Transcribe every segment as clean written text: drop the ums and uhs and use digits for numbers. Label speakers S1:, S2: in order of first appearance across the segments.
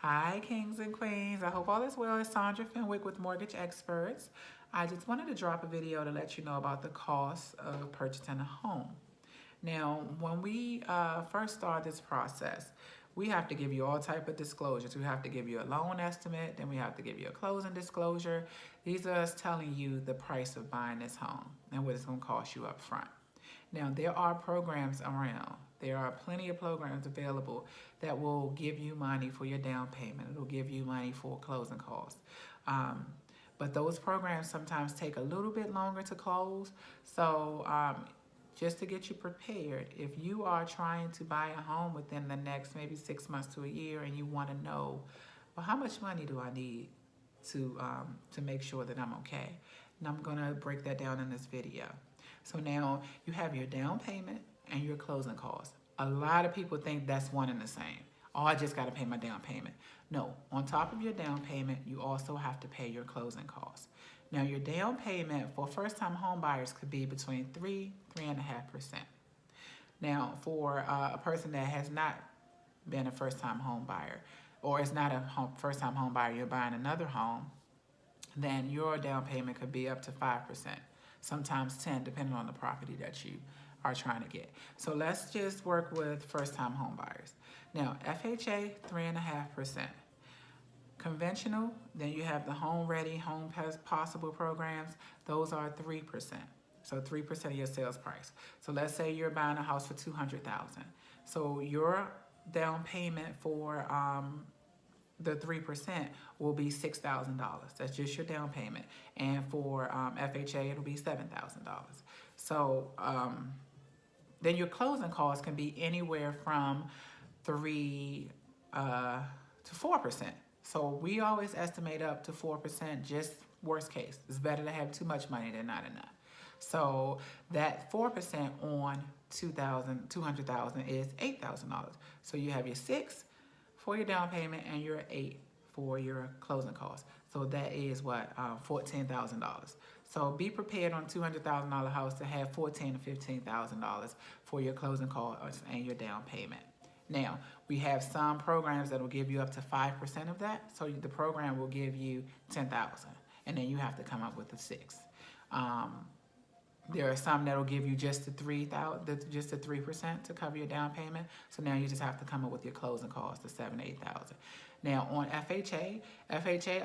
S1: Hi, kings and queens. I hope all is well. It's Sandra Fenwick with Mortgage Experts. I just wanted to drop a video to let you know about the cost of purchasing a home. Now, when we first start this process, we have to give you all type of disclosures. We have to give you a loan estimate, then we have to give you a closing disclosure. These are us telling you the price of buying this home and what it's going to cost you up front. Now, there are programs around. There are plenty of programs available that will give you money for your down payment. It'll give you money for closing costs. Um, but those programs sometimes take a little bit longer to close. So just to get you prepared, if you are trying to buy a home within the next maybe 6 months to a year and you want to know, well, how much money do I need to make sure that I'm okay? And I'm going to break that down in this video. So now you have your down payment and your closing costs. A lot of people think that's one and the same. Oh, I just got to pay my down payment. No, on top of your down payment, you also have to pay your closing costs. Now, your down payment for first-time home buyers could be between 3.5%. Now, for a person that has not been a first-time home buyer, or is not a first-time home buyer, you're buying another home, then your down payment could be up to 5%, sometimes 10, depending on the property that you are trying to get. So let's just work with first-time home buyers. Now, FHA, 3.5%. Conventional, then you have the Home Ready, Home Possible programs. Those are 3%. So 3% of your sales price. So let's say you're buying a house for $200,000. So your down payment for the 3% will be $6,000. That's just your down payment. And for FHA, it'll be $7,000. So then your closing costs can be anywhere from 3 to 4%. So we always estimate up to 4%, just worst case. It's better to have too much money than not enough. So that 4% on 200,000 is $8,000. So you have your 6 for your down payment and your 8 for your closing costs. So that is what, $14,000. So be prepared on $200,000 house to have $14,000 to $15,000 for your closing costs and your down payment. Now, we have some programs that will give you up to 5% of that. So the program will give you $10,000, and then you have to come up with the 6. There are some that will give you just the 3% to cover your down payment. So now you just have to come up with your closing costs, the 7,000 to 8,000. Now on FHA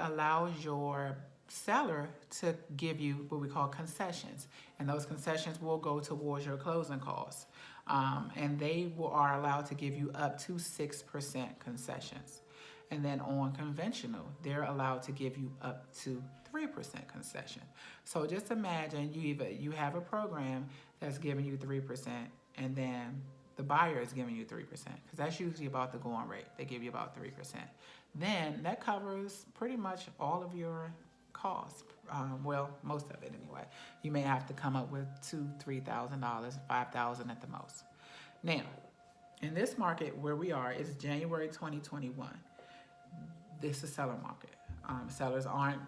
S1: allows your seller to give you what we call concessions, and those concessions will go towards your closing costs. And they are allowed to give you up to 6% concessions. And then on conventional, they're allowed to give you up to 3% concession. So just imagine you have a program that's giving you 3%, and then the buyer is giving you 3%, because that's usually about the going rate. They give you about 3%. Then that covers pretty much all of your costs. Well, most of it anyway. You may have to come up with $2,000, $3,000, $5,000 at the most. Now, in this market where we are, it's January 2021. This is seller market. Sellers aren't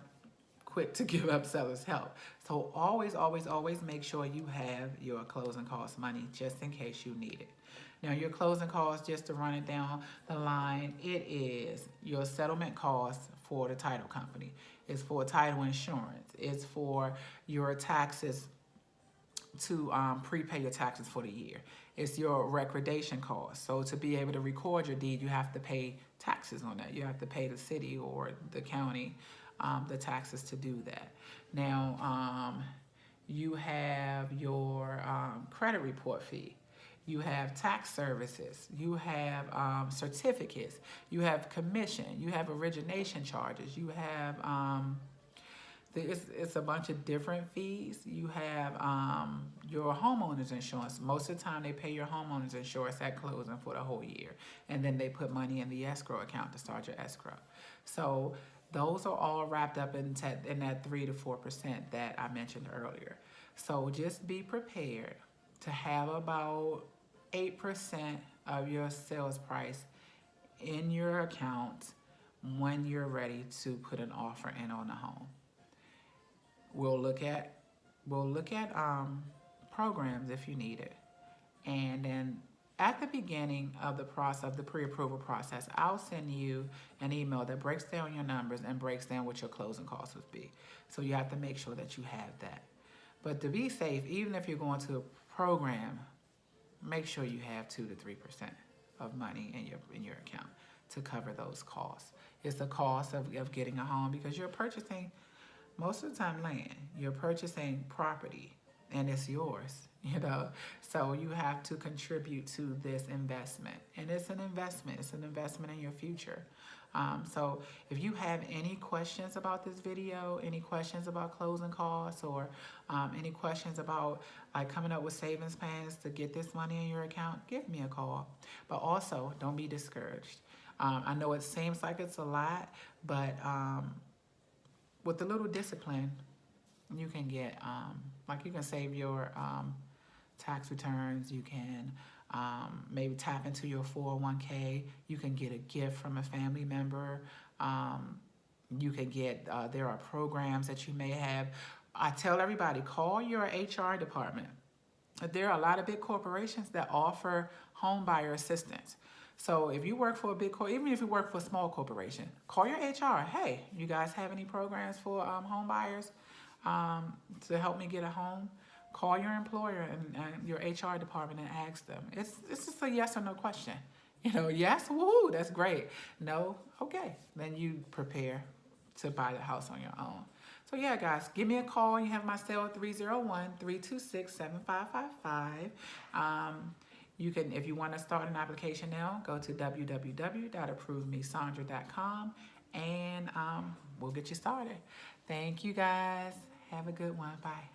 S1: quick to give up sellers' help. So always, always, always make sure you have your closing cost money just in case you need it. Now, your closing costs, just to run it down the line, it is your settlement costs for the title company. It's for title insurance. It's for your taxes to prepay your taxes for the year. It's your recordation costs. So to be able to record your deed, you have to pay taxes on that. You have to pay the city or the county the taxes to do that. Now, you have your credit report fee. You have tax services. You have certificates. You have commission. You have origination charges. You have it's a bunch of different fees. You have your homeowner's insurance. Most of the time, they pay your homeowner's insurance at closing for the whole year, and then they put money in the escrow account to start your escrow. So those are all wrapped up in that 3 to 4% that I mentioned earlier. So just be prepared to have about 8% of your sales price in your account when you're ready to put an offer in on the home. We'll look at programs if you need it, and then At the beginning of the process, the pre-approval process, I'll send you an email that breaks down your numbers and breaks down what your closing costs would be. So you have to make sure that you have that. But to be safe, even if you're going to a program, make sure you have 2 to 3% of money in your account to cover those costs. It's the cost of getting a home, because you're purchasing, most of the time, land. You're purchasing property, and it's yours, you know. So you have to contribute to this investment, and it's an investment. It's an investment in your future. So if you have any questions about this video, any questions about closing costs, or any questions about like coming up with savings plans to get this money in your account, give me a call. But also, don't be discouraged. I know it seems like it's a lot, but with a little discipline, you can get, like you can save your tax returns, you can maybe tap into your 401k, you can get a gift from a family member, you can get, there are programs that you may have. I tell everybody, call your HR department. There are a lot of big corporations that offer home buyer assistance. So if you work for a big even if you work for a small corporation, call your HR. Hey, you guys have any programs for home buyers to help me get a home? Call your employer and your HR department and ask them. It's just a yes or no question. You know, yes, woohoo, that's great. No, okay. Then you prepare to buy the house on your own. So yeah, guys, give me a call. You have my cell 301-326-7555. You can, if you want to start an application now, go to www.approvemesandra.com and we'll get you started. Thank you, guys. Have a good one. Bye.